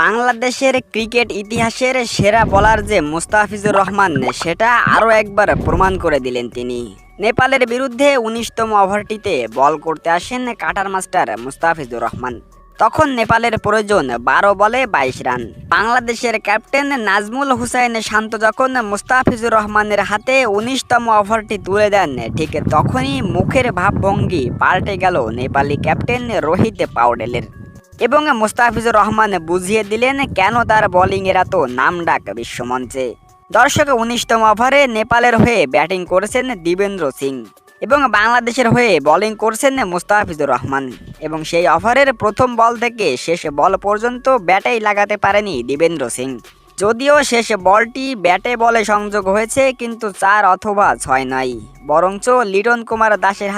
বাংলাদেশের ক্রিকেট ইতিহাসের সেরা বোলার যে মুস্তাফিজুর রহমান সেটা আরও একবার প্রমাণ করে দিলেন তিনি। নেপালের বিরুদ্ধে ১৯তম ওভারটিতে বল করতে আসেন কাটার মাস্টার মুস্তাফিজুর রহমান। তখন নেপালের প্রয়োজন ১২ বলে ২২ রান। বাংলাদেশের ক্যাপ্টেন নাজমুল হুসাইন শান্ত যখন মুস্তাফিজুর রহমানের হাতে ১৯তম ওভারটি তুলে দেন, ঠিক তখনই মুখের ভাবভঙ্গি পাল্টে গেল নেপালি ক্যাপ্টেন রোহিত পাউডেলের। এবং মুস্তাফিজুর রহমান বুঝিয়ে দিলেন কেন তার বোলিংয়ের এত নামডাক বিশ্বমঞ্চে। দর্শক, ১৯তম ওভারে নেপালের হয়ে ব্যাটিং করেছেন দিবেন্দ্র সিং এবং বাংলাদেশের হয়ে বোলিং করছেন মুস্তাফিজুর রহমান। এবং সেই ওভারের প্রথম বল থেকে শেষ বল পর্যন্ত ব্যাটেই লাগাতে পারেনি দিবেন্দ্র সিং। যদিও শেষ বলটি ব্যাটে বলে সংযোগ হয়েছে, কিন্তু ৪ অথবা ৬ নয়, বরঞ্চ লিটন কুমার দাসের হাতে